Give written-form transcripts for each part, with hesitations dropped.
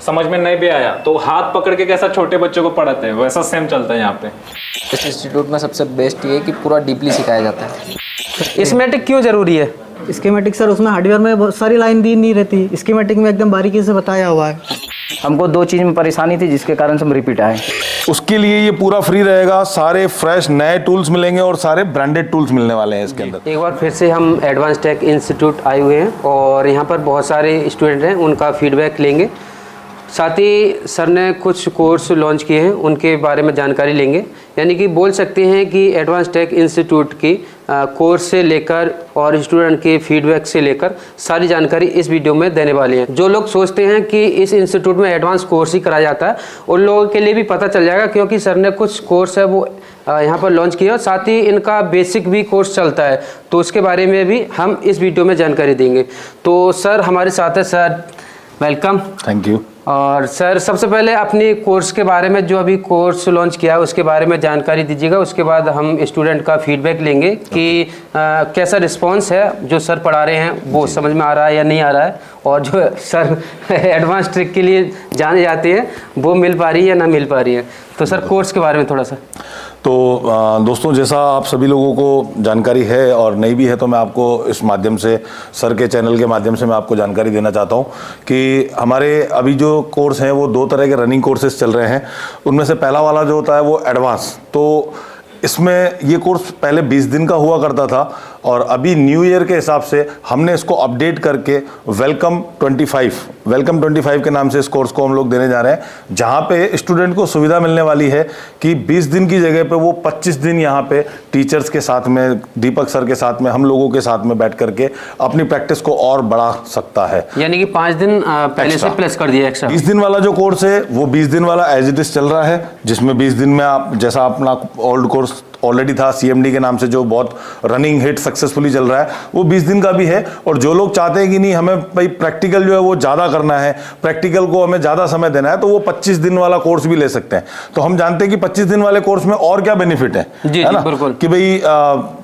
समझ में नहीं भी आया तो हाथ पकड़ के कैसा छोटे बच्चों को पढ़ाते हैं वैसा सेम चलता है यहाँ पे। इस इंस्टीट्यूट में सबसे बेस्ट ये है कि पूरा डीपली सिखाया जाता है। स्कीमेटिक क्यों ज़रूरी है? स्कीमेटिक सर उसमें हार्डवेयर में बहुत सारी लाइन दी नहीं रहती, स्कीमेटिक में एकदम बारीकी से बताया हुआ है। हमको 2 चीज़ में परेशानी थी जिसके कारण से हम रिपीट आए। उसके लिए ये पूरा फ्री रहेगा, सारे फ्रेश नए टूल्स मिलेंगे और सारे ब्रांडेड टूल्स मिलने वाले हैं इसके अंदर। एक बार फिर से हम एडवांस टेक इंस्टीट्यूट आए हुए हैं और यहाँ पर बहुत सारे स्टूडेंट हैं, उनका फीडबैक लेंगे। साथ ही सर ने कुछ कोर्स लॉन्च किए हैं, उनके बारे में जानकारी लेंगे। यानी कि बोल सकते हैं कि एडवांस टेक इंस्टीट्यूट की कोर्स से लेकर और स्टूडेंट के फीडबैक से लेकर सारी जानकारी इस वीडियो में देने वाले हैं। जो लोग सोचते हैं कि इस इंस्टीट्यूट में एडवांस कोर्स ही कराया जाता है उन लोगों के लिए भी पता चल जाएगा, क्योंकि सर ने कुछ कोर्स है वो यहाँ पर लॉन्च किया और साथ ही इनका बेसिक भी कोर्स चलता है, तो उसके बारे में भी हम इस वीडियो में जानकारी देंगे। तो सर हमारे साथ है, सर वेलकम। Thank you. और सर सबसे पहले अपनी कोर्स के बारे में, जो अभी कोर्स लॉन्च किया है उसके बारे में जानकारी दीजिएगा। उसके बाद हम स्टूडेंट का फीडबैक लेंगे कि कैसा रिस्पांस है, जो सर पढ़ा रहे हैं वो समझ में आ रहा है या नहीं आ रहा है, और जो सर एडवांस ट्रिक के लिए जाने जाते हैं वो मिल पा रही है या ना मिल पा रही है। तो सर कोर्स के बारे में थोड़ा सा। तो दोस्तों, जैसा आप सभी लोगों को जानकारी है और नहीं भी है, तो मैं आपको इस माध्यम से, सर के चैनल के माध्यम से मैं आपको जानकारी देना चाहता हूं कि हमारे अभी जो कोर्स हैं वो 2 तरह के रनिंग कोर्सेज चल रहे हैं। उनमें से पहला वाला जो होता है वो एडवांस, तो इसमें ये कोर्स पहले 20 दिन का हुआ करता था और अभी न्यू ईयर के हिसाब से हमने इसको अपडेट करके वेलकम 25 के नाम से इस कोर्स को हम लोग देने जा रहे हैं, जहां पे स्टूडेंट को सुविधा मिलने वाली है कि 20 दिन की जगह पे वो 25 दिन यहाँ पे टीचर्स के साथ में, दीपक सर के साथ में, हम लोगों के साथ में बैठ करके अपनी प्रैक्टिस को और बढ़ा सकता है। यानी कि 5 दिन पहले से प्लस कर दिया एक्स्ट्रा। 20 दिन वाला जो कोर्स है वो 20 दिन वाला एज इट इज चल रहा है, जिसमें 20 दिन में आप, जैसा अपना ओल्ड कोर्स ऑलरेडी था CMD के नाम से जो बहुत रनिंग हिट सक्सेसफुली चल रहा है, वो 20 दिन का भी है। और जो लोग चाहते हैं कि नहीं हमें भाई प्रैक्टिकल जो है वो ज़्यादा करना है, प्रैक्टिकल को हमें ज़्यादा समय देना है, तो वो 25 दिन वाला कोर्स भी ले सकते हैं। तो हम जानते हैं कि 25 दिन वाले कोर्स में और क्या बेनिफिट है, है ना, कि भाई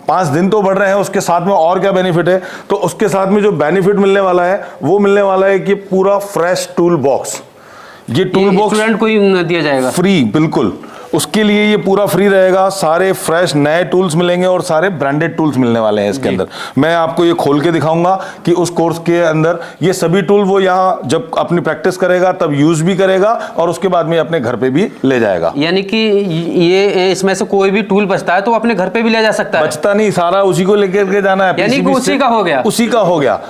5 दिन तो बढ़ रहे हैं, उसके साथ में और क्या बेनिफिट है। तो उसके साथ में जो बेनिफिट मिलने वाला है वो मिलने वाला है कि पूरा फ्रेश टूल बॉक्स, ये टूल बॉक्स स्टूडेंट को ही दिया जाएगा फ्री, बिल्कुल उसके लिए ये पूरा फ्री रहेगा। सारे फ्रेश नए टूल्स मिलेंगे और सारे ब्रांडेड टूल्स मिलने वाले हैं इसके अंदर। मैं आपको ये खोल के दिखाऊंगा कि उस कोर्स के अंदर ये सभी टूल वो यहाँ जब अपनी प्रैक्टिस करेगा तब यूज भी करेगा और उसके बाद में अपने घर पे भी ले जाएगा। यानी कि ये इसमें से कोई भी टूल बचता है तो अपने घर पे भी ले जा सकता है? बचता नहीं, सारा उसी को लेकर के जाना है, यानी कि उसी का हो गया, उसी का हो गया।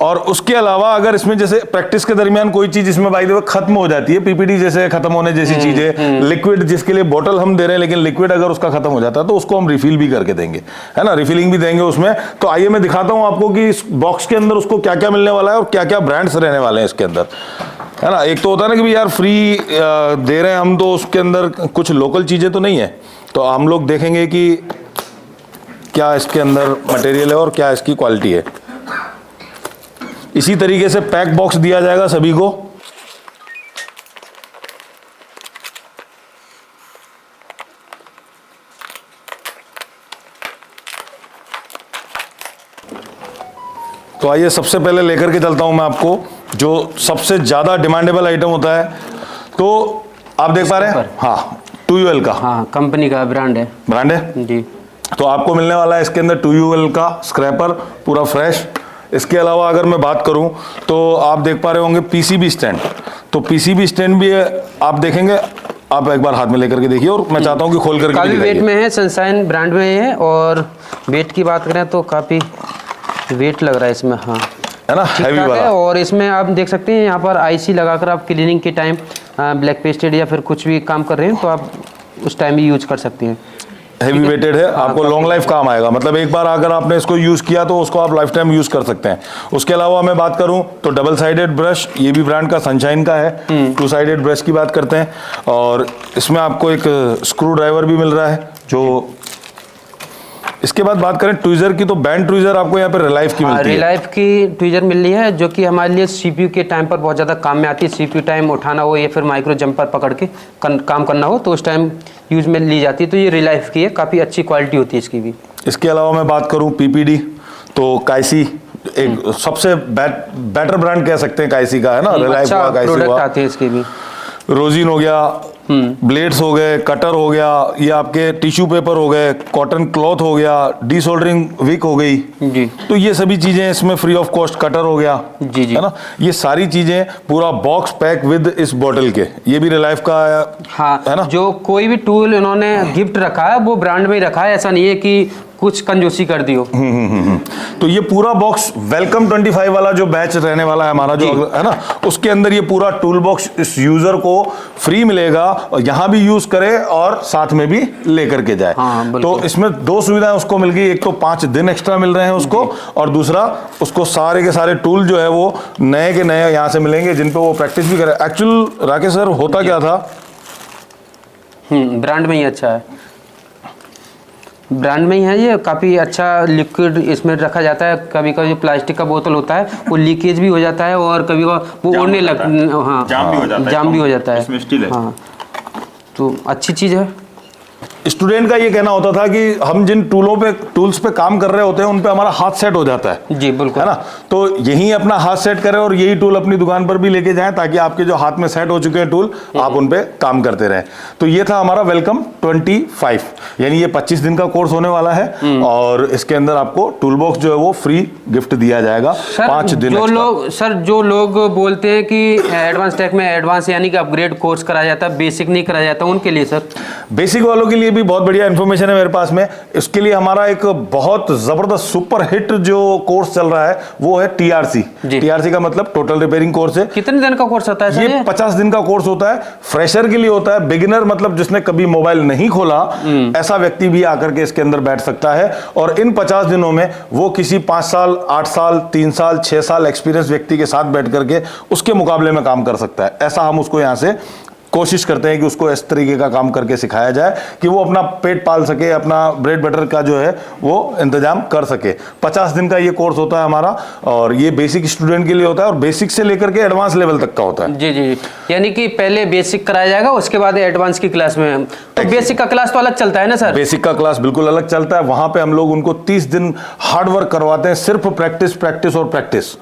और उसके अलावा अगर इसमें जैसे प्रैक्टिस के दरमियान कोई चीज इसमें बाय द वे खत्म हो जाती है, PPT जैसे खत्म होने जैसी चीजें, लिक्विड जिसके लिए बोतल हम दे रहे हैं लेकिन लिक्विड अगर उसका खत्म हो जाता है तो उसको हम रिफिल भी करके देंगे, है ना, रिफिलिंग भी देंगे उसमें। तो आइए मैं दिखाता हूं आपको कि इस बॉक्स के अंदर उसको क्या क्या मिलने वाला है और क्या क्या ब्रांड्स रहने वाले हैं इसके अंदर, है ना। एक तो होता है ना कि भाई यार फ्री दे रहे हैं हम, तो उसके अंदर कुछ लोकल चीजें तो नहीं है, तो हम लोग देखेंगे कि क्या इसके अंदर मटेरियल है और क्या इसकी क्वालिटी है। इसी तरीके से पैक बॉक्स दिया जाएगा सभी को। तो आइए सबसे पहले लेकर के चलता हूं मैं आपको जो सबसे ज्यादा डिमांडेबल आइटम होता है। तो आप देख पा रहे हैं, हाँ, 2UL का, हाँ, कंपनी का ब्रांड है जी। तो आपको मिलने वाला है इसके अंदर 2UL का स्क्रैपर पूरा फ्रेश। इसके अलावा अगर मैं बात करूं तो आप देख पा रहे होंगे PCB स्टैंड, तो PCB स्टैंड भी आप देखेंगे, आप एक बार हाथ में लेकर के देखिए और मैं चाहता हूं कि खोल करके काफी वेट में है, सनशाइन ब्रांड में है और वेट की बात करें तो काफी वेट लग रहा है इसमें, हाँ, है ना, हैवी वाला। और इसमें आप देख सकते हैं यहाँ पर IC लगाकर आप क्लीनिंग के टाइम ब्लैक पेस्टेड या फिर कुछ भी काम कर रहे हैं तो आप उस टाइम भी यूज कर सकते हैं। हैवी वेटेड है, आपको लॉन्ग लाइफ काम आएगा, मतलब एक बार अगर आपने इसको यूज किया तो उसको आप लाइफ टाइम यूज कर सकते हैं। उसके अलावा मैं बात करूं तो डबल साइडेड ब्रश, ये भी ब्रांड का सनशाइन का है, 2 साइडेड ब्रश की बात करते हैं। और इसमें आपको एक स्क्रू ड्राइवर भी मिल रहा है जो, इसके बाद बात करें ट्विजर की, तो बैंड ट्विजर आपको यहाँ पे रिलाइफ की मिलती है। रिलाइफ की ट्विजर मिल रही है जो कि हमारे लिए CPU के टाइम पर बहुत ज़्यादा काम में आती है। CPU टाइम उठाना हो या फिर माइक्रो जंपर पकड़ के काम करना हो तो उस टाइम यूज में ली जाती है। तो ये रिलाइफ की है, काफ़ी अच्छी क्वालिटी होती है इसकी भी। इसके अलावा मैं बात करूँ PPD, तो काइसी एक सबसे बेटर ब्रांड कह सकते हैं काइसी का, है ना, रिलायंस अच्छा हुआ, काइसी प्रोडक्ट हुआ, आते हैं इसके भी। रोजिन हो गया, ब्लेड्स हो गए, कटर हो गया, ये आपके टिश्यू पेपर हो गए, कॉटन क्लॉथ हो गया, डीसोल्डरिंग विक हो गई जी। तो ये सभी चीजें इसमें फ्री ऑफ कॉस्ट, कटर हो गया, जी जी, है ना, ये सारी चीजें पूरा बॉक्स पैक विद इस बॉटल के, ये भी रिलायंस का हाँ है ना। जो कोई भी टूल इन्होंने गिफ्ट रखा है वो ब्रांड में ही रखा है, ऐसा नहीं है कि कुछ कंजूसी कर दी हो। तो ये पूरा बॉक्स वेलकम 25 वाला जो बैच रहने वाला है हमारा, जो है ना, उसके अंदर ये पूरा टूल बॉक्स इस यूजर को फ्री मिलेगा, और यहाँ भी यूज करे और साथ में भी लेकर के जाए। हाँ, तो इसमें 2 सुविधाएं उसको मिल गई, एक तो 5 दिन एक्स्ट्रा मिल रहे हैं उसको, और दूसरा उसको सारे के सारे टूल जो है वो नए के नए यहाँ से मिलेंगे, जिन पे वो प्रैक्टिस भी करे। एक्चुअल राकेश सर होता क्या था, ब्रांड में ही अच्छा है, ब्रांड में ही है, ये काफ़ी अच्छा लिक्विड इसमें रखा जाता है। कभी कभी प्लास्टिक का बोतल होता है वो लीकेज भी हो जाता है, और कभी वो उड़ने लग, हाँ जाम भी हो जाता है, जाम भी हो जाता है, इसमें स्टील है। हाँ तो अच्छी चीज़ है। स्टूडेंट का ये कहना होता था कि हम जिन टूल्स पे काम कर रहे होते हैं उन पे हमारा हाथ सेट हो जाता है, जी बिल्कुल, है ना, तो यही अपना हाथ सेट करें और यही टूल अपनी दुकान पर भी लेके जाएं, ताकि आपके जो हाथ में सेट हो चुके हैं टूल आप उन पे काम करते रहें। तो ये था हमारा वेलकम 25, यानी ये 25 दिन का कोर्स होने वाला है, और इसके अंदर आपको टूल बॉक्स जो है वो फ्री गिफ्ट दिया जाएगा 5 दिन। जो लोग बोलते हैं कि एडवांस टेक में एडवांस यानी कि अपग्रेड कोर्स कराया जाता है, बेसिक नहीं कराया जाता, उनके लिए सर? बेसिक वालों के लिए भी बहुत बढ़िया इन्फॉर्मेशन है मेरे पास में। इसके लिए हमारा एक बहुत जबरदस्त सुपर हिट जो कोर्स चल रहा है वो है TRC। TRC का मतलब टोटल रिपेयरिंग कोर्स है। कितने दिन का कोर्स होता है सर? ये 50 दिन का कोर्स होता है। फ्रेशर के लिए होता है, बिगिनर मतलब जिसने कभी मोबाइल नहीं खोला ऐसा व्यक्ति भी आकर के इसके अंदर बैठ सकता है, और इन 50 दिनों में वो किसी 5 साल 8 साल 3 साल 6 साल एक्सपीरियंस व्यक्ति के साथ बैठ करके उसके मुकाबले में काम कर सकता है। ऐसा हम उसको यहाँ से कोशिश करते हैं कि उसको इस तरीके का काम करके सिखाया जाए कि वो अपना पेट पाल सके, अपना ब्रेड बटर का जो है वो इंतजाम कर सके। 50 दिन का ये कोर्स होता है हमारा, और ये बेसिक स्टूडेंट के लिए होता है, और बेसिक से लेकर के एडवांस लेवल तक का होता है। जी जी, यानी कि पहले बेसिक कराया जाएगा, उसके बाद एडवांस की क्लास में। तो बेसिक का क्लास तो अलग चलता है ना सर? बेसिक का क्लास बिल्कुल अलग चलता है। वहां पे हम लोग उनको 30 दिन हार्ड वर्क करवाते हैं, सिर्फ प्रैक्टिस प्रैक्टिस और प्रैक्टिस।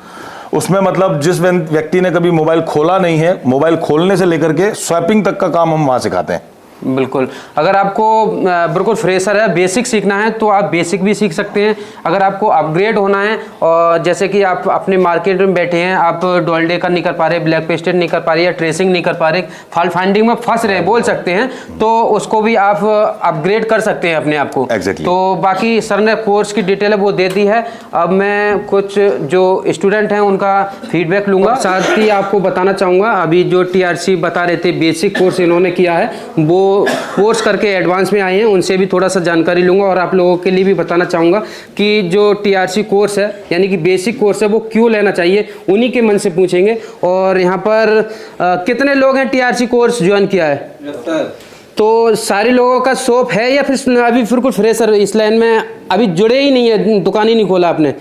उसमें मतलब जिस व्यक्ति ने कभी मोबाइल खोला नहीं है, मोबाइल खोलने से लेकर के स्वैपिंग तक का काम हम वहां सिखाते हैं। बिल्कुल, अगर आपको बिल्कुल फ्रेशर है, बेसिक सीखना है तो आप बेसिक भी सीख सकते हैं। अगर आपको अपग्रेड होना है, और जैसे कि आप अपने मार्केट में बैठे हैं, आप डॉल्डे का नहीं कर पा रहे, ब्लैक पेस्टेड नहीं कर पा रहे, या ट्रेसिंग नहीं कर पा रहे, फॉल्ट फाइंडिंग में फंस रहे बोल सकते हैं, तो उसको भी आप अपग्रेड कर सकते हैं अपने आप को। Exactly. तो बाकी सर ने कोर्स की डिटेल है वो दे दी है। अब मैं कुछ जो स्टूडेंट हैं उनका फीडबैक लूँगा, साथ ही आपको बताना चाहूँगा अभी जो TRC बता रहे थे बेसिक कोर्स इन्होंने किया है, वो कोर्स करके एडवांस में आए हैं, उनसे भी थोड़ा सा जानकारी लूँगा, और आप लोगों के लिए भी बताना चाहूँगा कि जो TRC कोर्स है यानी कि बेसिक कोर्स है वो क्यों लेना चाहिए, उन्हीं के मन से पूछेंगे। और यहाँ पर कितने लोग हैं TRC कोर्स ज्वाइन किया है? तो सारे लोगों का शॉप है या फिर अभी फिर कुछ फ्रेशर इस लाइन में अभी जुड़े ही नहीं है, दुकान ही नहीं खोला आपने?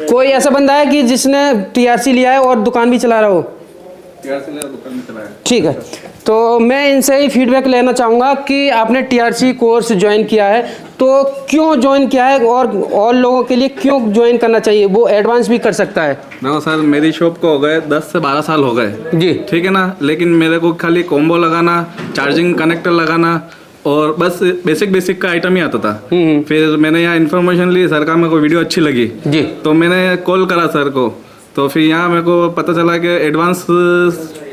कोई ऐसा बंदा है कि जिसने TRC लिया है और दुकान भी चला रहा हो? ठीक है, तो मैं इनसे ही फीडबैक लेना चाहूँगा कि आपने TRC कोर्स ज्वाइन किया है तो क्यों ज्वाइन किया है, और लोगों के लिए क्यों ज्वाइन करना चाहिए, वो एडवांस भी कर सकता है। देखो सर, मेरी शॉप को हो गए 10 से 12 साल हो गए जी, ठीक है ना, लेकिन मेरे को खाली कॉम्बो लगाना, चार्जिंग कनेक्टर लगाना और बस बेसिक का आइटम ही आता था। फिर मैंने यहाँ इन्फॉर्मेशन ली, सर का मेरे को वीडियो अच्छी लगी जी, तो मैंने कॉल करा सर को, तो फिर यहाँ मेरे को पता चला कि एडवांस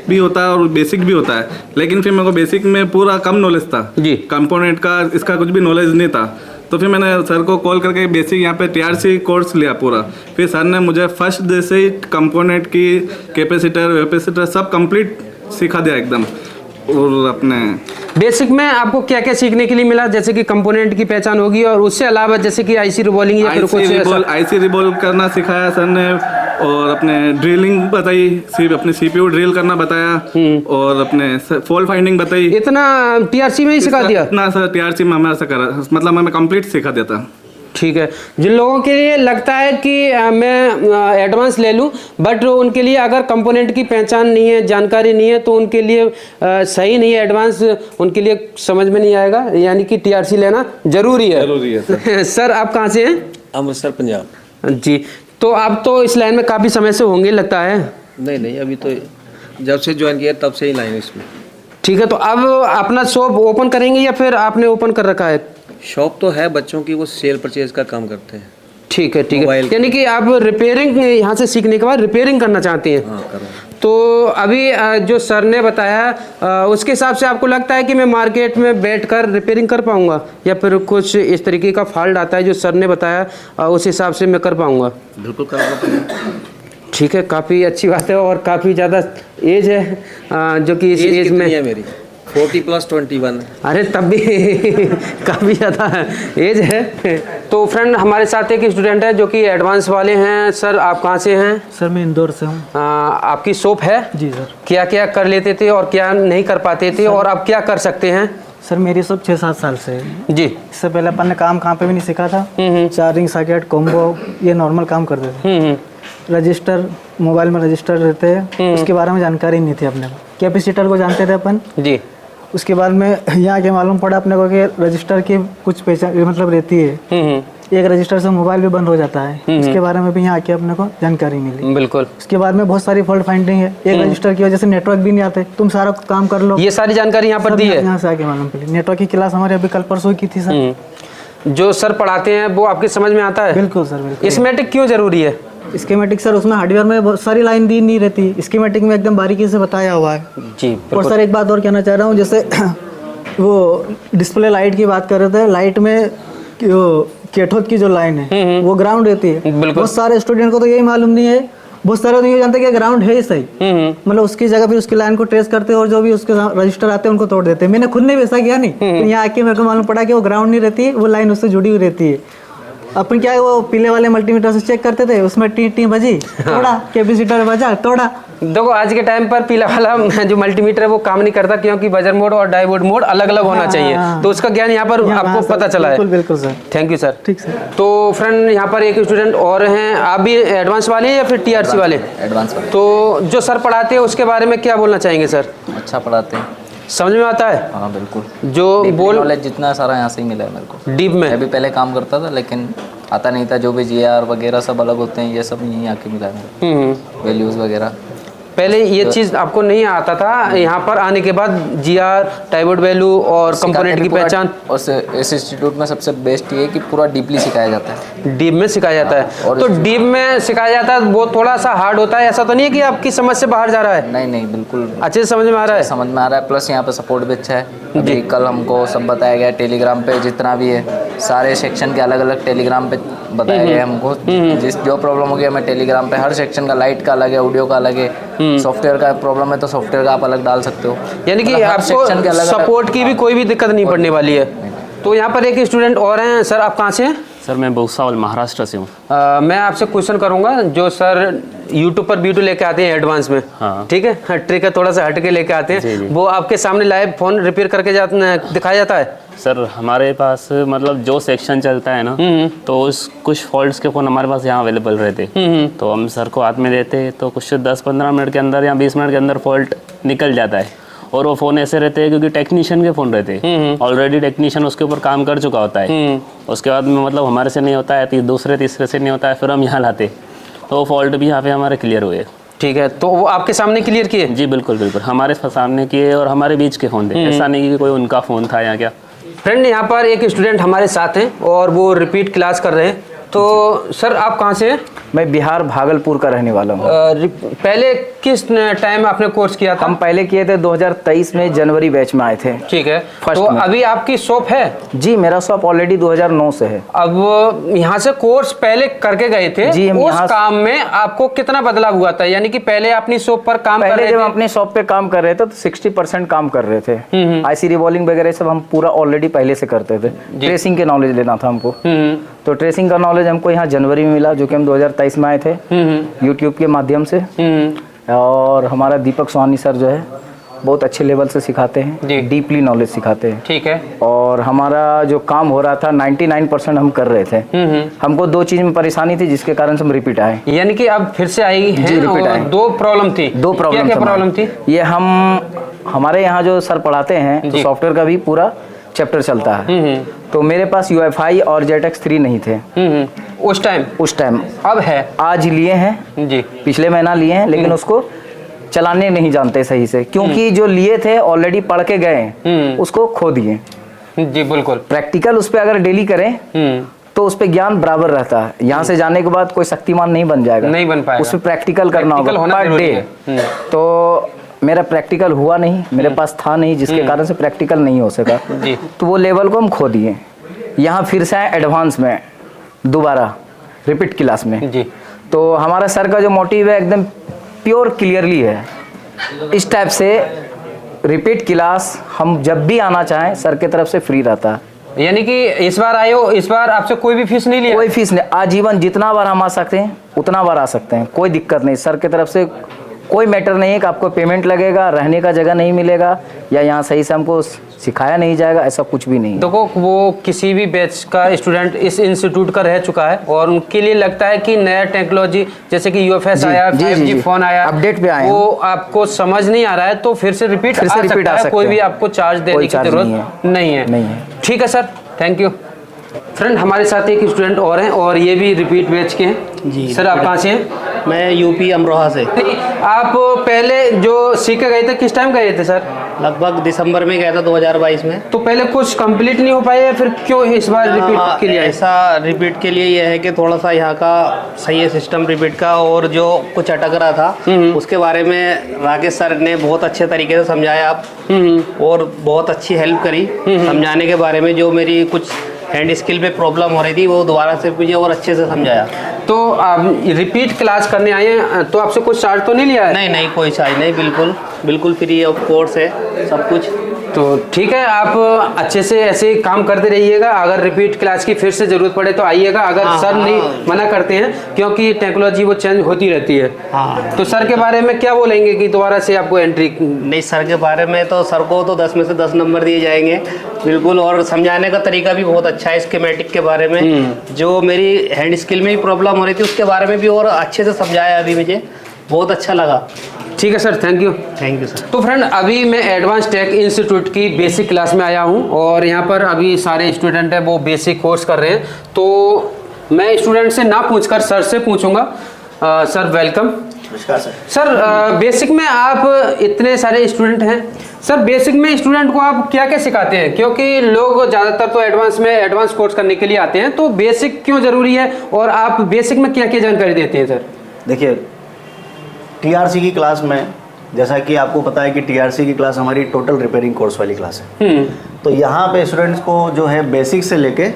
भी होता है और बेसिक भी होता है, लेकिन फिर मेरे को बेसिक में पूरा कम नॉलेज था जी, कंपोनेंट का, इसका कुछ भी नॉलेज नहीं था। तो फिर मैंने सर को कॉल करके बेसिक यहाँ पे TRC कोर्स लिया पूरा। फिर सर ने मुझे फर्स्ट डे से ही कंपोनेंट की कैपेसिटर सब कंप्लीट सिखा दिया एकदम। और अपने बेसिक में आपको क्या क्या सीखने के लिए मिला, जैसे कि कंपोनेंट की पहचान होगी, और उससे अलावा जैसे कि IC रिबॉलिंग या फिर कुछ IC रिबॉल करना सिखाया सर ने, और अपने ड्रिलिंग बताई, अपने CPU ड्रिल करना बताया, और अपने फॉल्ट फाइंडिंग बताई। इतना TRC में ही सिखा दिया? इतना सर TRC में हमें ऐसा करा, मतलब हमें कंप्लीट सिखा दिया था। ठीक है, जिन लोगों के लिए लगता है कि मैं एडवांस ले लूं, बट उनके लिए अगर कंपोनेंट की पहचान नहीं है, जानकारी नहीं है, तो उनके लिए सही नहीं है एडवांस, उनके लिए समझ में नहीं आएगा, यानी कि TRC लेना जरूरी है। जरूरी है सर। सर आप कहाँ से हैं? अमृतसर पंजाब। जी, तो आप तो इस लाइन में काफ़ी समय से होंगे लगता है। नहीं, अभी तो जब से ज्वाइन किया तब से ही लाइन है इसमें। ठीक है, तो अब अपना शॉप ओपन करेंगे या फिर आपने ओपन कर रखा है? शॉप तो है बच्चों की, वो सेल परचेज का काम करते हैं। ठीक है, मोबाइल यानी कि आप रिपेयरिंग यहाँ से सीखने के बाद रिपेयरिंग करना चाहती हैं। हाँ, करो। तो अभी जो सर ने बताया उसके हिसाब से आपको लगता है कि मैं मार्केट में बैठकर रिपेयरिंग कर पाऊंगा, या फिर कुछ इस तरीके का फॉल्ट आता है जो सर ने बताया उस हिसाब से मैं कर पाऊंगा? बिल्कुल करो। ठीक है, काफ़ी अच्छी बात है। और काफ़ी ज़्यादा एज है जो कि इस एज में है मेरी 40 + 21। अरे तब भी काफ़ी ज़्यादा एज है। तो फ्रेंड हमारे साथ एक स्टूडेंट है जो कि एडवांस वाले हैं। सर आप कहाँ से हैं? सर मैं इंदौर से हूँ। आपकी शॉप है? जी सर। क्या क्या कर लेते थे और क्या नहीं कर पाते थे, और अब क्या कर सकते हैं? सर मेरी शॉप 6-7 साल से है जी। इससे पहले अपन ने काम कहाँ पे भी नहीं सीखा था। चार्जिंग सॉकेट कॉम्बो ये नॉर्मल काम करते थे। रजिस्टर मोबाइल में रजिस्टर रहते हैं, उसके बारे में जानकारी नहीं थी अपने को। कैपेसिटर को जानते थे अपन जी। उसके बाद में यहाँ के मालूम पड़ा अपने को कि रजिस्टर की कुछ पहचान मतलब रहती है। एक रजिस्टर से मोबाइल भी बंद हो जाता है, उसके बारे में भी यहाँ आके अपने को जानकारी मिली। बिल्कुल। उसके बाद में बहुत सारी फॉल्ट फाइंडिंग है। एक रजिस्टर की वजह से नेटवर्क भी नहीं आते, तुम सारा काम कर लो। ये सारी जानकारी यहाँ पर दी है। यहाँ से आके मालूम पड़ी। नेटवर्क की क्लास हमारे अभी कल परसों की थी सर। जो सर पढ़ाते हैं वो आपके समझ में आता है? बिल्कुल सर, बिल्कुल। स्कीमेटिक क्यों जरूरी है? स्कीमेटिक सर उसमें हार्डवेयर में बहुत सारी लाइन दी नहीं रहती, स्कीमेटिक में एकदम बारीकी से बताया हुआ है। जी। और सर एक बात और कहना चाह रहा हूँ, जैसे वो डिस्प्ले लाइट की बात कर रहे थे, लाइट में कैथोड की जो लाइन है वो ग्राउंड रहती है। बहुत सारे स्टूडेंट को तो यही मालूम नहीं है, बहुत सारे नहीं जानते कि ग्राउंड है ही सही। मतलब उसकी जगह फिर उसकी लाइन को ट्रेस करते हैं और जो भी उसके रजिस्टर आते हैं उनको तोड़ देते हैं। मैंने खुद ने वैसा किया नहीं, तो यहाँ आके मेरे को मालूम पड़ा कि वो ग्राउंड नहीं रहती, वो लाइन उससे जुड़ी हुई रहती है। अपन क्या है वो पीले वाले मल्टीमीटर से चेक करते थे, उसमें टी टी बजी तोड़ा, कैपेसिटर बजा तोड़ा। देखो आज के टाइम पर पीला वाला जो मल्टीमीटर है वो काम नहीं करता, क्योंकि बजर मोड और डायोड मोड अलग अलग होना चाहिए। तो उसका ज्ञान यहाँ पर आपको पता चला है। बिल्कुल सर। Thank you sir. ठीक सर। तो फ्रेंड यहाँ पर एक स्टूडेंट और हैं। आप भी एडवांस वाले हैं या फिर TRC वाले? एडवांस वाले। तो जो सर पढ़ाते हैं उसके बारे में क्या बोलना चाहेंगे सर? अच्छा पढ़ाते हैं, समझ में आता है? हाँ बिल्कुल। जो बोल नॉलेज जितना सारा यहाँ से ही मिला है मेरे को। डीप में मैं भी पहले काम करता था लेकिन आता नहीं था, जो भी GR वगैरह सब अलग होते हैं, ये सब यहीं आके मिला है। वैल्यूज़ वगैरह पहले ये चीज़ आपको नहीं आता था, यहाँ पर आने के बाद GR डायोड वैल्यू और कंपोनेंट की पहचान। और इस इंस्टीट्यूट में सबसे बेस्ट ये है कि पूरा डीपली सिखाया जाता है। डीप में सिखाया जाता है। और तो डीप में सिखाया जाता है वो थोड़ा सा हार्ड होता है, ऐसा तो नहीं है कि आपकी समझ से बाहर जा रहा है? नहीं बिल्कुल अच्छे से समझ में आ रहा है। समझ में आ रहा है। प्लस यहाँ पे सपोर्ट भी अच्छा है। अभी कल हमको सब बताया गया टेलीग्राम पे, जितना भी है सारे सेक्शन के अलग अलग टेलीग्राम पे बताया गया हमको। जो प्रॉब्लम हो गया हमें टेलीग्राम पे हर सेक्शन का, लाइट का अलग है, ऑडियो का अलग है, सॉफ्टवेयर का प्रॉब्लम है तो सॉफ्टवेयर का आप अलग डाल सकते हो। यानी कि आपको सपोर्ट की भी कोई भी दिक्कत नहीं पड़ने वाली है। तो यहाँ पर एक स्टूडेंट और हैं। सर आप कहाँ से हैं? सर मैं भूसावल महाराष्ट्र से हूँ। मैं आपसे क्वेश्चन करूंगा। जो सर यूट्यूब पर वीडियो लेके आते हैं एडवांस में, हाँ। ठीक है, ट्रिक है थोड़ा सा हट के लेके आते हैं, वो आपके सामने लाइव फोन रिपेयर करके दिखाया जाता है? सर हमारे पास मतलब जो सेक्शन चलता है ना, तो उस कुछ फॉल्ट्स के फ़ोन हमारे पास यहाँ अवेलेबल रहते, तो हम सर को हाथ में देते तो कुछ 10-15 मिनट के अंदर या 20 मिनट के अंदर फॉल्ट निकल जाता है। और वो फ़ोन ऐसे रहते हैं क्योंकि टेक्नीशियन के फ़ोन रहते हैं, ऑलरेडी टेक्नीशियन उसके ऊपर काम कर चुका होता है। उसके बाद में मतलब हमारे से नहीं होता है, दूसरे तीसरे से नहीं होता है, फिर हम यहाँ लाते, तो वो फॉल्ट भी यहाँ पे हमारे क्लियर हुए। ठीक है, तो वो आपके सामने क्लियर किए? जी बिल्कुल बिल्कुल, हमारे सामने किए और हमारे बीच के फ़ोन थे, ऐसा नहीं कि कोई उनका फ़ोन था या क्या। फ्रेंड यहाँ पर एक स्टूडेंट हमारे साथ हैं और वो रिपीट क्लास कर रहे हैं। तो सर आप कहाँ से हैं? मैं बिहार भागलपुर का रहने वाला हूँ। पहले किस टाइम आपने कोर्स किया था? हम पहले किए थे 2023 में, जनवरी बैच में आए थे। ठीक है, फर्स्ट तो में। अभी आपकी शॉप है? जी मेरा शॉप ऑलरेडी 2009 से है। अब यहाँ से कोर्स पहले करके गए थे जी, हम उस काम में आपको कितना बदलाव हुआ था? यानी कि पहले अपनी शॉप पर काम कर पहले रहे जब थे? हम अपने शॉप पे काम कर रहे थे तो 60% काम कर रहे थे। IC रिवॉल्विंग वगैरह सब हम पूरा ऑलरेडी पहले से करते थे। ट्रेसिंग के नॉलेज लेना था हमको, तो ट्रेसिंग का नॉलेज हमको यहाँ जनवरी में मिला, जो कि हम 2023 में आए थे यूट्यूब के माध्यम से। और हमारा दीपक सोहानी सर जो है बहुत अच्छे लेवल से सिखाते हैं, डीपली नॉलेज सिखाते हैं। ठीक है। और हमारा जो काम हो रहा था 99% हम कर रहे थे। हमको 2 चीज में परेशानी थी जिसके कारण से हम रिपीट आए। यानी कि अब फिर से आई हैं? जी रिपीट आए। 2 प्रॉब्लम थी। 2 प्रॉब्लम क्या प्रॉब्लम थी? ये हमारे यहाँ जो सर पढ़ाते हैं तो सॉफ्टवेयर का भी पूरा चैप्टर चलता है। तो मेरे पास UEFI और ZX3 नहीं थे उस टाइम। अब है, आज लिए हैं जी। पिछले महीना लिए हैं, लेकिन उसको चलाने नहीं जानते सही से, क्योंकि जो लिए थे ऑलरेडी पढ़ के गए, उसको खो दिए। जी बिल्कुल। प्रैक्टिकल उस पर अगर डेली करें तो उस पे ज्ञान बराबर रहता है। यहाँ से जाने के बाद कोई शक्तिमान नहीं बन जाएगा, नहीं बन पाएगा। उस पे प्रैक्टिकल करना होगा पर डे। तो मेरा प्रैक्टिकल हुआ नहीं, मेरे पास था नहीं, जिसके कारण से प्रैक्टिकल नहीं हो सका। तो वो लेवल को हम खो दिए। यहाँ फिर से आए एडवांस में दोबारा रिपीट क्लास में जी। तो हमारा सर का जो मोटिव है एकदम प्योर क्लियरली है। इस टाइप से रिपीट क्लास हम जब भी आना चाहें सर की तरफ से फ्री रहता है। यानी कि इस बार आए हो, इस बार आपसे कोई भी फीस नहीं लिया? कोई फीस नहीं, आजीवन जितना बार हम आ सकते हैं उतना बार आ सकते हैं, कोई दिक्कत नहीं। सर की तरफ से कोई मैटर नहीं है कि आपको पेमेंट लगेगा, रहने का जगह नहीं मिलेगा, या यहाँ सही से हमको सिखाया नहीं जाएगा, ऐसा कुछ भी नहीं। देखो, वो किसी भी बैच का स्टूडेंट इस इंस्टीट्यूट का रह चुका है और उनके लिए लगता है कि नया टेक्नोलॉजी जैसे कि UFS आया, 5G फोन आया, अपडेट पे आया, वो आपको समझ नहीं आ रहा है तो फिर से रिपीट आ सकता है। कोई भी आपको चार्ज देने की जरूरत नहीं है। ठीक है सर, थैंक यू। फ्रेंड, हमारे साथ एक स्टूडेंट और हैं और ये भी रिपीट बैच के हैं। जी सर, आप कहाँ से हैं? मैं यूपी अमरोहा से। आप पहले जो सीख के गए थे किस टाइम गए थे सर? लगभग दिसंबर में गया था 2022 में। तो पहले कुछ कंप्लीट नहीं हो पाया या फिर क्यों इस बार रिपीट के लिए? ऐसा रिपीट के लिए ये है कि थोड़ा सा यहाँ का सही है सिस्टम रिपीट का, और जो कुछ अटक रहा था उसके बारे में राकेश सर ने बहुत अच्छे तरीके से समझाया आप, और बहुत अच्छी हेल्प करी समझाने के बारे में। जो मेरी कुछ हैंड स्किल पे प्रॉब्लम हो रही थी वो दोबारा से मुझे और अच्छे से समझाया। तो आप रिपीट क्लास करने आए हैं तो आपसे कुछ चार्ज तो नहीं लिया है? नहीं, कोई चार्ज नहीं, बिल्कुल फ्री ऑफ कोर्स है सब कुछ। तो ठीक है, आप अच्छे से ऐसे काम करते रहिएगा। अगर रिपीट क्लास की फिर से ज़रूरत पड़े तो आइएगा, अगर सर नहीं मना करते हैं, क्योंकि टेक्नोलॉजी वो चेंज होती रहती है। तो सर के बारे में क्या बोलेंगे कि दोबारा से आपको एंट्री? नहीं, सर के बारे में तो सर को तो 10 में से 10 नंबर दिए जाएंगे बिल्कुल, और समझाने का तरीका भी बहुत अच्छा है। स्कीमेटिक के बारे में जो मेरी हैंड स्किल में भी प्रॉब्लम हो रही थी उसके बारे में भी और अच्छे से समझाया, अभी मुझे बहुत अच्छा लगा। ठीक है सर, थैंक यू सर। तो फ्रेंड, अभी मैं एडवांस टेक इंस्टीट्यूट की बेसिक क्लास में आया हूँ और यहाँ पर अभी सारे स्टूडेंट हैं वो बेसिक कोर्स कर रहे हैं। तो मैं स्टूडेंट से ना पूछकर सर से पूछूंगा। Sir welcome. नमस्कार सर। सर, बेसिक में आप इतने सारे स्टूडेंट हैं, सर बेसिक में स्टूडेंट को आप क्या क्या सिखाते हैं? क्योंकि लोग ज़्यादातर तो एडवांस कोर्स करने के लिए आते हैं, तो बेसिक क्यों ज़रूरी है और आप बेसिक में क्या क्या जानकारी देते हैं सर? देखिए, TRC की क्लास में, जैसा कि आपको पता है कि TRC की क्लास हमारी टोटल रिपेयरिंग कोर्स वाली क्लास है। तो यहाँ पे स्टूडेंट्स को जो है बेसिक से लेके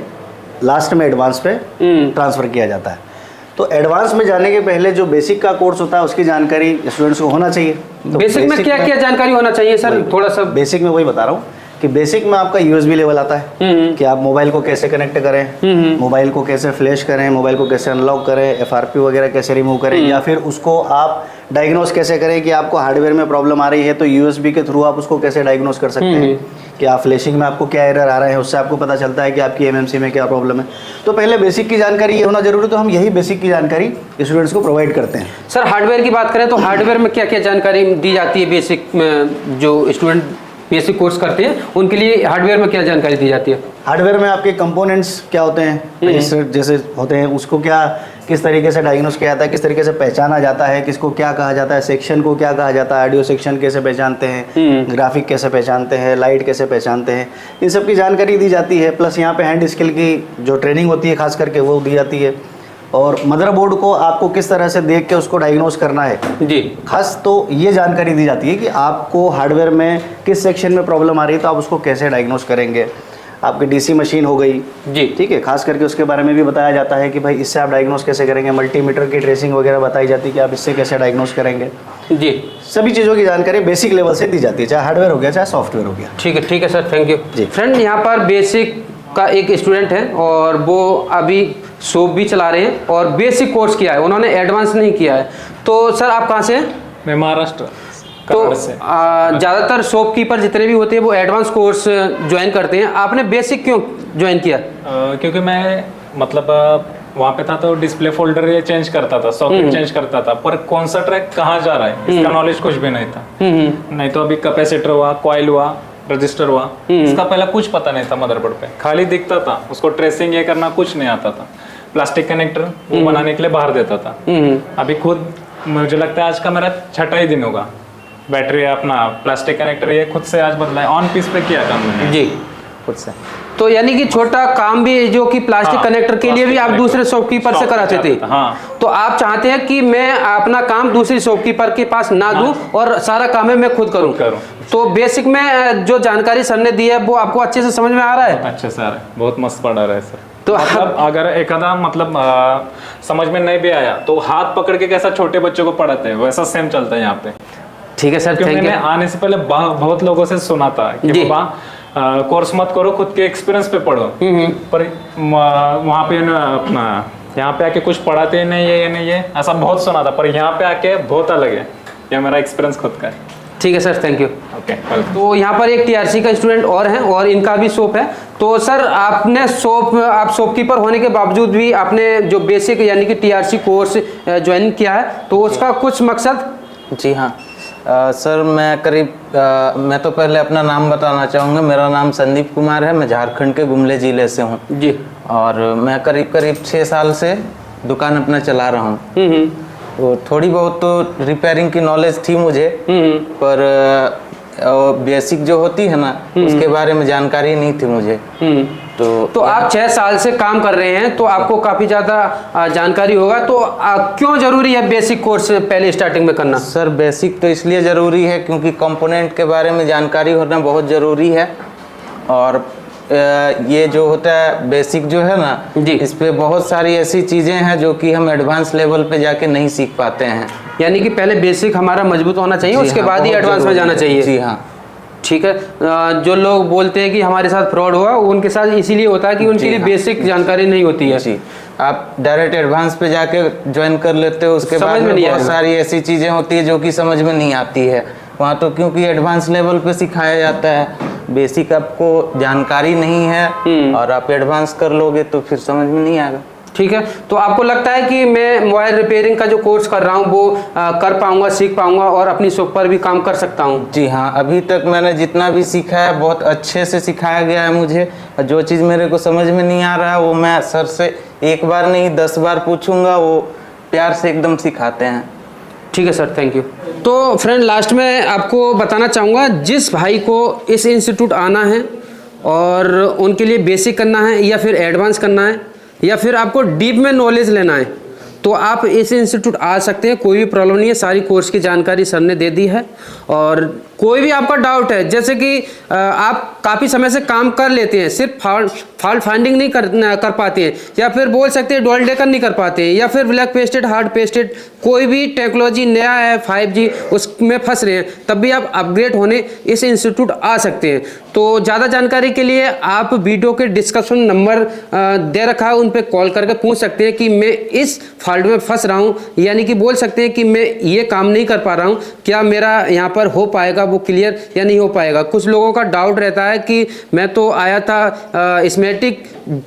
लास्ट में एडवांस पे ट्रांसफ़र किया जाता है। तो एडवांस में जाने के पहले जो बेसिक का कोर्स होता है उसकी जानकारी स्टूडेंट्स को होना चाहिए। तो बेसिक में क्या क्या जानकारी होना चाहिए सर? थोड़ा सा बेसिक में वही बता रहा हूँ कि बेसिक में आपका USB लेवल आता है कि आप मोबाइल को कैसे कनेक्ट करें, मोबाइल को कैसे फ्लैश करें, मोबाइल को कैसे अनलॉक करें, FRP वगैरह कैसे रिमूव करें, या फिर उसको आप डायग्नोस कैसे करें कि आपको हार्डवेयर में प्रॉब्लम आ रही है तो USB के थ्रू आप उसको कैसे डायग्नोस कर सकते हैं कि आप फ्लैशिंग में आपको क्या एरर आ रहे हैं, उससे आपको पता चलता है कि आपकी MMC में क्या प्रॉब्लम है। तो पहले बेसिक की जानकारी ये होना जरूरी, तो हम यही बेसिक की जानकारी स्टूडेंट्स को प्रोवाइड करते हैं। सर, हार्डवेयर की बात करें तो हार्डवेयर में क्या क्या जानकारी दी जाती है? बेसिक में जो स्टूडेंट बेसिक कोर्स करते हैं उनके लिए हार्डवेयर में क्या जानकारी दी जाती है? हार्डवेयर में आपके कंपोनेंट्स क्या होते हैं, जैसे होते हैं, उसको क्या किस तरीके से डायग्नोस किया जाता है, किस तरीके से पहचाना जाता है, किसको क्या कहा जाता है, सेक्शन को क्या कहा जाता है, ऑडियो सेक्शन कैसे पहचानते हैं, ग्राफिक कैसे पहचानते हैं, लाइट कैसे पहचानते हैं, इन सब की जानकारी दी जाती है। प्लस यहाँ पे हैंड स्किल की जो ट्रेनिंग होती है खास करके वो दी जाती है, और मदरबोर्ड को आपको किस तरह से देख के उसको डायग्नोस करना है जी, खास तो ये जानकारी दी जाती है कि आपको हार्डवेयर में किस सेक्शन में प्रॉब्लम आ रही है तो आप उसको कैसे डायग्नोस करेंगे। आपकी DC मशीन हो गई जी, ठीक है, खास करके उसके बारे में भी बताया जाता है कि भाई इससे आप डायग्नोस कैसे करेंगे। मल्टीमीटर की ट्रेसिंग वगैरह बताई जाती है कि आप इससे कैसे डायग्नोस करेंगे जी। सभी चीज़ों की जानकारी बेसिक लेवल से दी जाती है, चाहे हार्डवेयर हो गया चाहे सॉफ्टवेयर हो गया। ठीक है सर, थैंक यू जी। फ्रेंड, यहाँ पर बेसिक का एक स्टूडेंट है और वो अभी शॉप भी चला रहे हैं और बेसिक कोर्स किया है, उन्होंने एडवांस नहीं किया है। तो सर, आप कहाँ से हैं? मैं महाराष्ट्र तो ज़्यादातर शॉपकीपर जितने भी होते हैं वो एडवांस कोर्स ज्वाइन करते हैं, आपने बेसिक क्यों ज्वाइन किया? क्योंकि मैं मतलब वहाँ पे था तो डिस्प्ले फोल्डर ये चेंज करता था, सॉकेट चेंज करता था, पर कौन सा ट्रैक कहाँ जा रहा है इसका नॉलेज कुछ भी नहीं था। नहीं तो अभी कैपेसिटर हुआ, कॉइल हुआ, रजिस्टर हुआ, इसका पहले कुछ पता नहीं था मदरबोर्ड पे, खाली दिखता था, उसको ट्रेसिंग ये करना कुछ नहीं आता था। प्लास्टिक कनेक्टर वो बनाने के लिए बाहर देता था। अभी खुद मुझे लगता है आज का मेरा 6वां ही दिन होगा, बैटरी अपना प्लास्टिक कनेक्टर ये खुद से आज बदला है, ऑन पीस पे किया काम मैंने जी खुद से। तो यानी कि छोटा काम भी जो कि प्लास्टिक हाँ, कनेक्टर के लिए भी आप दूसरे शॉपकीपर से कराते थे। हाँ। तो आप चाहते हैं कि मैं अपना काम दूसरी शॉपकीपर के पास ना दूं और सारा काम है मैं खुद करूं। तो बेसिक में जो जानकारी सर ने दी है वो आपको अच्छे से समझ में आ रहा है? अच्छे से आ रहा है, बहुत मस्त पढ़ा रहा है सर। तो मतलब अगर एक आधा मतलब समझ में नहीं भी आया तो हाथ पकड़ के कैसा छोटे बच्चों को पढ़ाते हैं वैसा सेम चलता है यहाँ पे। ठीक है सर, क्योंकि थैंक यू। मैंने आने से पहले बहुत लोगों से सुना था कि बाबा कोर्स मत करो, खुद के एक्सपीरियंस पे पढ़ो, पर वहाँ पे अपना यहाँ पे आके कुछ पढ़ाते ही नहीं है, ये नहीं है, ऐसा बहुत सुना था, पर यहाँ पे आके बहुत अलग है, ये मेरा एक्सपीरियंस खुद का है। ठीक है सर, थैंक यू। ओके। तो यहाँ पर एक टीआरसी का स्टूडेंट और हैं और इनका भी शॉप है। तो सर आपने आप शॉपकीपर होने के बावजूद भी आपने जो बेसिक यानी कि टीआरसी कोर्स ज्वाइन किया है, तो उसका कुछ मकसद? जी हाँ सर, मैं तो पहले अपना नाम बताना चाहूँगा। मेरा नाम संदीप कुमार है, मैं झारखंड के गुमले ज़िले से हूँ जी। और मैं करीब 6 साल से दुकान अपना चला रहा हूँ। तो थोड़ी बहुत तो रिपेयरिंग की नॉलेज थी मुझे, पर बेसिक जो होती है ना उसके बारे में जानकारी नहीं थी मुझे। तो आप 6 साल से काम कर रहे हैं तो आपको काफ़ी ज़्यादा जानकारी होगा। तो क्यों ज़रूरी है बेसिक कोर्स पहले स्टार्टिंग में करना? सर बेसिक तो इसलिए ज़रूरी है क्योंकि कंपोनेंट के बारे में जानकारी होना बहुत ज़रूरी है। और ये जो होता है बेसिक जो है ना जी, इस पे बहुत सारी ऐसी चीज़ें हैं जो कि हम एडवांस लेवल पे जाके नहीं सीख पाते हैं। यानी कि पहले बेसिक हमारा मजबूत होना चाहिए, उसके हाँ, बाद ही बहुत एडवांस में जाना चाहिए। जी हाँ, ठीक है। जो लोग बोलते हैं कि हमारे साथ फ्रॉड हुआ, उनके साथ इसीलिए होता है कि उनके लिए बेसिक जानकारी नहीं होती है। जी, आप डायरेक्ट एडवांस पे जाके ज्वाइन कर लेते हो, उसके बाद में बहुत सारी ऐसी चीज़ें होती है जो कि समझ में नहीं आती है वहाँ। तो क्योंकि एडवांस लेवल पे सिखाया जाता है, बेसिक आपको जानकारी नहीं है और आप एडवांस कर लोगे तो फिर समझ में नहीं आएगा। ठीक है। तो आपको लगता है कि मैं मोबाइल रिपेयरिंग का जो कोर्स कर रहा हूँ वो कर पाऊंगा, सीख पाऊंगा और अपनी शॉप पर भी काम कर सकता हूँ? जी हाँ, अभी तक मैंने जितना भी सीखा है बहुत अच्छे से सिखाया गया है मुझे। जो चीज़ मेरे को समझ में नहीं आ रहा है वो मैं सर से एक बार नहीं 10 बार पूछूंगा, वो प्यार से एकदम सिखाते हैं। ठीक है सर, थैंक यू। तो फ्रेंड लास्ट में आपको बताना चाहूँगा, जिस भाई को इस इंस्टीट्यूट आना है और उनके लिए बेसिक करना है या फिर एडवांस करना है या फिर आपको डीप में नॉलेज लेना है, तो आप इस इंस्टीट्यूट आ सकते हैं। कोई भी प्रॉब्लम नहीं है, सारी कोर्स की जानकारी सर ने दे दी है। और कोई भी आपका डाउट है, जैसे कि आप काफ़ी समय से काम कर लेते हैं, सिर्फ फॉल्ट फाइंडिंग नहीं कर पाते हैं, या फिर बोल सकते हैं डुअल डेकर नहीं कर पाते हैं, या फिर ब्लैक पेस्टेड हार्ड पेस्टेड कोई भी टेक्नोलॉजी नया है 5G उसमें फंस रहे हैं, तब भी आप अपग्रेड होने इस इंस्टीट्यूट आ सकते हैं। तो ज़्यादा जानकारी के लिए आप वीडियो के डिस्क्रिप्शन नंबर दे रखा है, उन पर कॉल करके पूछ सकते हैं कि मैं इस फॉल्ट में फंस रहा हूँ, यानी कि बोल सकते हैं कि मैं ये काम नहीं कर पा रहा हूँ, क्या मेरा यहाँ पर हो पाएगा वो क्लियर या नहीं हो पाएगा। कुछ लोगों का डाउट रहता है कि मैं तो आया था स्मेटिक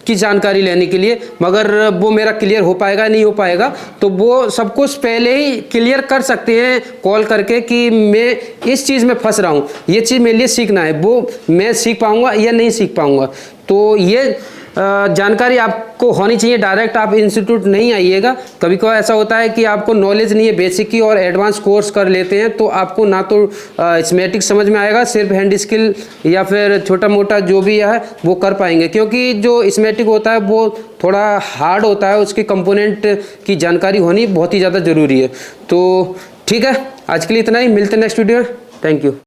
की जानकारी लेने के लिए, मगर वो मेरा क्लियर हो पाएगा नहीं हो पाएगा। तो वो सब कुछ पहले ही क्लियर कर सकते हैं कॉल करके कि मैं इस चीज़ में फंस रहा हूँ, ये चीज़ मेरे लिए सीखना है, वो मैं सीख पाऊँगा या नहीं सीख पाऊँगा। तो ये जानकारी आपको होनी चाहिए। डायरेक्ट आप इंस्टीट्यूट नहीं आइएगा। कभी कभार ऐसा होता है कि आपको नॉलेज नहीं है बेसिक की और एडवांस कोर्स कर लेते हैं, तो आपको ना तो स्मेटिक समझ में आएगा, सिर्फ हैंड स्किल या फिर छोटा मोटा जो भी है वो कर पाएंगे, क्योंकि जो स्मेटिक होता है वो थोड़ा हार्ड होता है, उसके कंपोनेंट की जानकारी होनी बहुत ही ज़्यादा ज़रूरी है। तो ठीक है, आज के लिए इतना ही, मिलते हैं नेक्स्ट वीडियो में। Thank you.